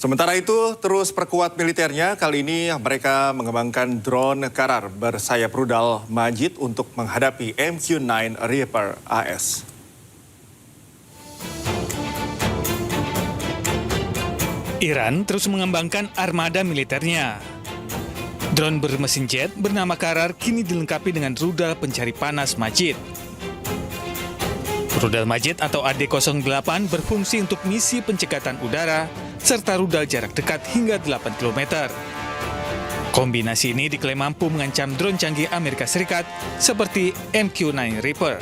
Sementara itu, terus perkuat militernya, kali ini mereka mengembangkan drone Karar bersayap rudal Majid untuk menghadapi MQ-9 Reaper AS. Iran terus mengembangkan armada militernya. Drone bermesin jet bernama Karar kini dilengkapi dengan rudal pencari panas Majid. Rudal Majid atau AD-08 berfungsi untuk misi pencekatan udara serta rudal jarak dekat hingga 8 km. Kombinasi ini diklaim mampu mengancam drone canggih Amerika Serikat seperti MQ-9 Reaper.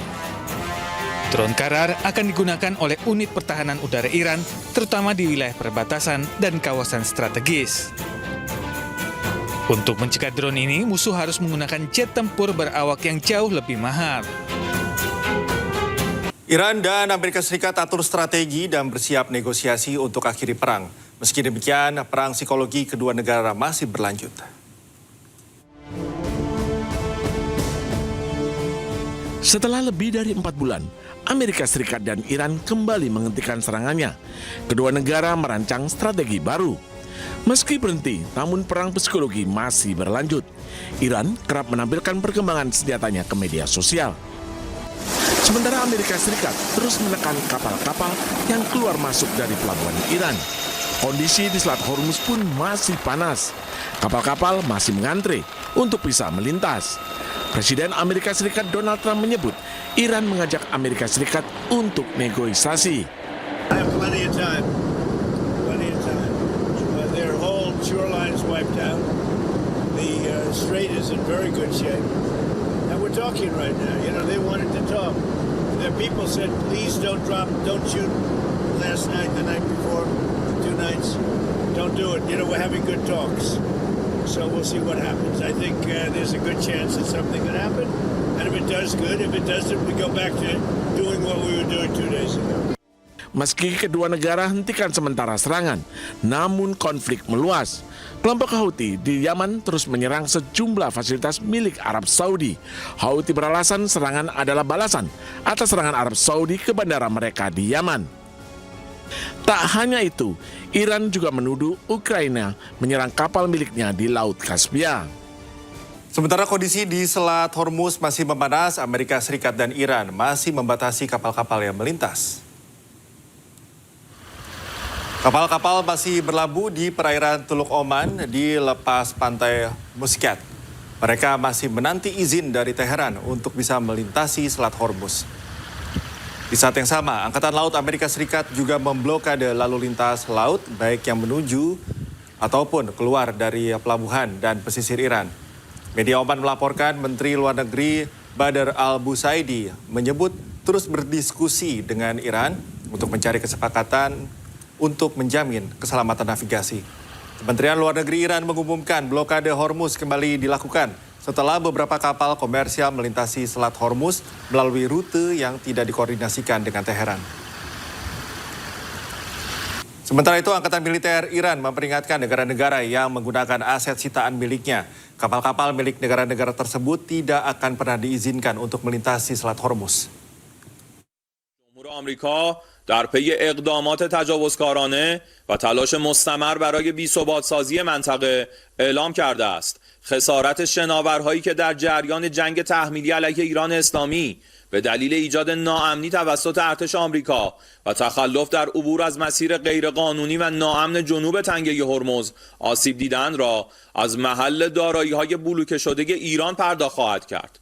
Drone Karar akan digunakan oleh unit pertahanan udara Iran, terutama di wilayah perbatasan dan kawasan strategis. Untuk mencegah drone ini, musuh harus menggunakan jet tempur berawak yang jauh lebih mahal. Iran dan Amerika Serikat atur strategi dan bersiap negosiasi untuk akhiri perang. Meski demikian, perang psikologi kedua negara masih berlanjut. Setelah lebih dari 4 bulan, Amerika Serikat dan Iran kembali menghentikan serangannya. Kedua negara merancang strategi baru. Meski berhenti, namun perang psikologi masih berlanjut. Iran kerap menampilkan perkembangan senjatanya ke media sosial. Sementara Amerika Serikat terus menekan kapal-kapal yang keluar masuk dari pelabuhan Iran. Kondisi di Selat Hormuz pun masih panas. Kapal-kapal masih mengantre untuk bisa melintas. Presiden Amerika Serikat Donald Trump menyebut Iran mengajak Amerika Serikat untuk negosiasi. I have plenty of time. Plenty of time. Their whole shoreline's wiped out. The strait is in very good shape. And we're talking right now. You know, they wanted to talk. Their people said, please don't shoot last night, the night before, 2 nights. Don't do it. You know, we're having good talks. So we'll see what happens. I think there's a good chance that something could happen. And if it does, good. If it doesn't, we go back to doing what we were doing 2 days ago. Meski kedua negara hentikan sementara serangan, namun konflik meluas. Kelompok Houthi di Yaman terus menyerang sejumlah fasilitas milik Arab Saudi. Houthi beralasan serangan adalah balasan atas serangan Arab Saudi ke bandara mereka di Yaman. Tak hanya itu, Iran juga menuduh Ukraina menyerang kapal miliknya di Laut Kaspia. Sementara kondisi di Selat Hormuz masih memanas, Amerika Serikat dan Iran masih membatasi kapal-kapal yang melintas. Kapal-kapal masih berlabuh di perairan Teluk Oman di lepas pantai Muscat. Mereka masih menanti izin dari Teheran untuk bisa melintasi Selat Hormuz. Di saat yang sama, Angkatan Laut Amerika Serikat juga memblokade lalu lintas laut baik yang menuju ataupun keluar dari pelabuhan dan pesisir Iran. Media Oman melaporkan Menteri Luar Negeri Badr al-Busaidi menyebut terus berdiskusi dengan Iran untuk mencari kesepakatan untuk menjamin keselamatan navigasi. Kementerian Luar Negeri Iran mengumumkan blokade Hormuz kembali dilakukan setelah beberapa kapal komersial melintasi Selat Hormuz melalui rute yang tidak dikoordinasikan dengan Teheran. Sementara itu, Angkatan Militer Iran memperingatkan negara-negara yang menggunakan aset sitaan miliknya. Kapal-kapal milik negara-negara tersebut tidak akan pernah diizinkan untuk melintasi Selat Hormuz. آمریکا در پی اقدامات تجاوزکارانه و تلاش مستمر برای بی‌ثبات‌سازی منطقه اعلام کرده است خسارت شناورهایی که در جریان جنگ تحمیلی علیه ایران اسلامی به دلیل ایجاد ناامنی توسط ارتش آمریکا و تخلف در عبور از مسیر غیرقانونی و ناامن جنوب تنگه هرمز آسیب دیدن را از محل دارایی‌های بلوکه شده ایران پرداخت خواهد کرد.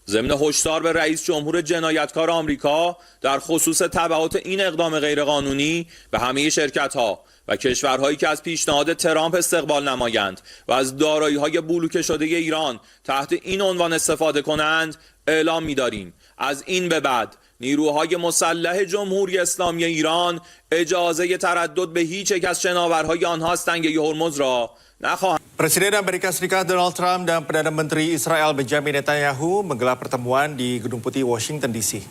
ضمن هشدار به رئیس جمهور جنایتکار آمریکا در خصوص تبعات این اقدام غیرقانونی به همه شرکت‌ها و کشورهایی که از پیشنهاد ترامپ استقبال نمایند و از دارایی‌های بلوکه شده ایران تحت این عنوان استفاده کنند اعلام می‌داریم از این به بعد نیروهای مسلح جمهوری اسلامی ایران اجازه تردد به هیچ یک از شناورهای آنها از تنگه هرمز را نخواهند. Presiden Amerika Serikat Donald Trump dan Perdana Menteri Israel Benjamin Netanyahu menggelar pertemuan di Gedung Putih Washington DC.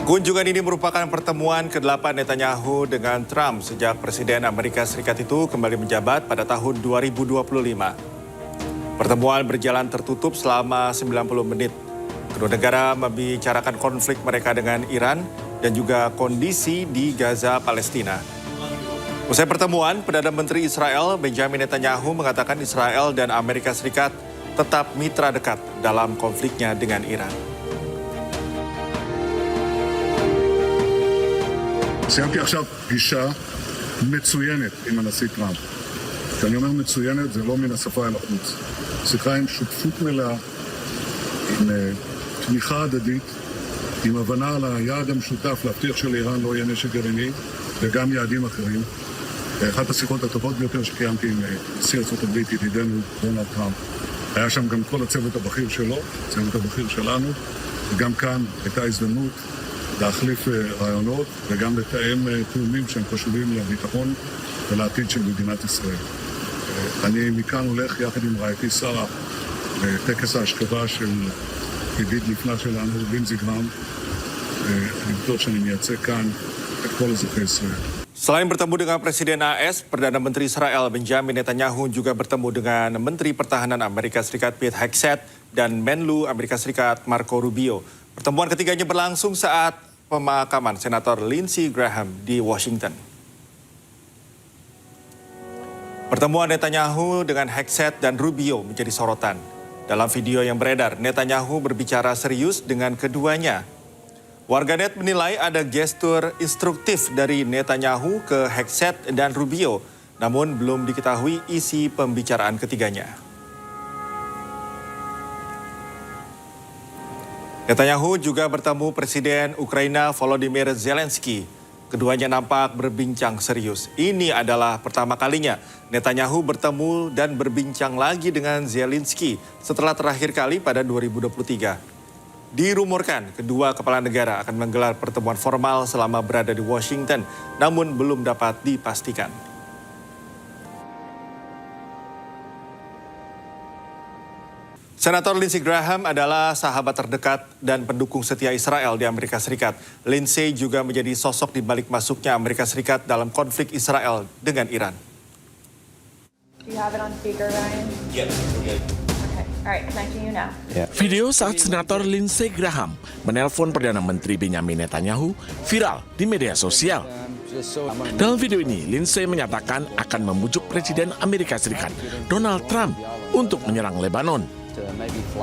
Kunjungan ini merupakan pertemuan ke-8 Netanyahu dengan Trump sejak Presiden Amerika Serikat itu kembali menjabat pada tahun 2025. Pertemuan berjalan tertutup selama 90 menit. Kedua negara membicarakan konflik mereka dengan Iran dan juga kondisi di Gaza, Palestina. Usai pertemuan, Perdana Menteri Israel Benjamin Netanyahu mengatakan Israel dan Amerika Serikat tetap mitra dekat dalam konfliknya dengan Iran. סיימתי עכשיו פגישה מצוינת עם הנשיא טראמפ. כשאני אומר מצוינת, זה לא מן השפה אל החוץ. שיחה עם שותפות מלאה, עם תמיכה הדדית, עם הבנה על היעד המשותף להבטיח שלאיראן לא יהיה נשק גרעיני, וגם יעדים אחרים. אחת השיחות הטובות ביותר שקיימתי עם נשיא ארצות הברית, ידידנו דונלד טראמפ. היה שם גם כל הצוות הבכיר שלו, הצוות הבכיר שלנו, וגם כאן הייתה הזדמנות להחליף רעיונות וגם לתאם תאומים שהם חשובים לביטחון ולעתיד של מדינת ישראל. אני מכאן הולך יחד עם רעייתי שרה לטקס ההשכבה של ידיד נפלא שלנו, לינזי גרהאם. אני בטוח שאני מייצג כאן את כל אזרחי ישראל. Selain bertemu dengan Presiden AS, Perdana Menteri Israel Benjamin Netanyahu juga bertemu dengan Menteri Pertahanan Amerika Serikat Pete Hegseth dan Menlu Amerika Serikat Marco Rubio. Pertemuan ketiganya berlangsung saat pemakaman Senator Lindsey Graham di Washington. Pertemuan Netanyahu dengan Hegseth dan Rubio menjadi sorotan. Dalam video yang beredar, Netanyahu berbicara serius dengan keduanya. Warganet menilai ada gestur instruktif dari Netanyahu ke Hegseth dan Rubio, namun belum diketahui isi pembicaraan ketiganya. Netanyahu juga bertemu Presiden Ukraina Volodymyr Zelensky. Keduanya nampak berbincang serius. Ini adalah pertama kalinya Netanyahu bertemu dan berbincang lagi dengan Zelensky setelah terakhir kali pada 2023. Dirumorkan kedua kepala negara akan menggelar pertemuan formal selama berada di Washington, namun belum dapat dipastikan. Senator Lindsey Graham adalah sahabat terdekat dan pendukung setia Israel di Amerika Serikat. Lindsey juga menjadi sosok di balik masuknya Amerika Serikat dalam konflik Israel dengan Iran. Do you have it on speaker, Ryan? Yes, okay. All right, connecting you now. Video saat Senator Lindsey Graham menelpon Perdana Menteri Benjamin Netanyahu viral di media sosial. Dalam video ini, Lindsey menyatakan akan membujuk Presiden Amerika Serikat Donald Trump untuk menyerang Lebanon.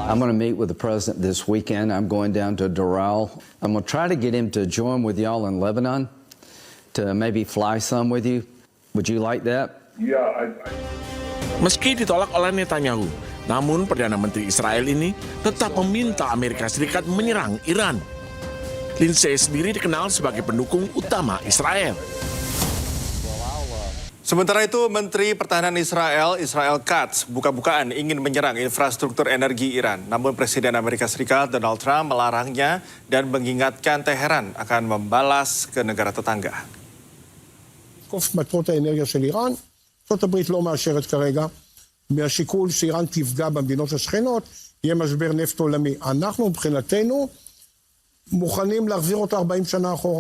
I'm going to meet with the president this weekend. I'm going down to Doral. I'm going to try to get him to join with y'all in Lebanon to maybe fly some with you. Would you like that? Yeah, Meski ditolak oleh Netanyahu, namun Perdana Menteri Israel ini tetap meminta Amerika Serikat menyerang Iran. Lindsey sendiri dikenal sebagai pendukung utama Israel. Sementara itu, Menteri Pertahanan Israel Katz, buka-bukaan ingin menyerang infrastruktur energi Iran. Namun Presiden Amerika Serikat Donald Trump melarangnya dan mengingatkan Teheran akan membalas ke negara tetangga. מטרות האנרגיה של איראן, ארצות הברית לא מאשרת כרגע, מהשיקול שאיראן תפגע במדינות השכנות, יהיה משבר נפט עולמי. אנחנו מבחינתנו מוכנים להחזיר אותה 40 שנה אחורה.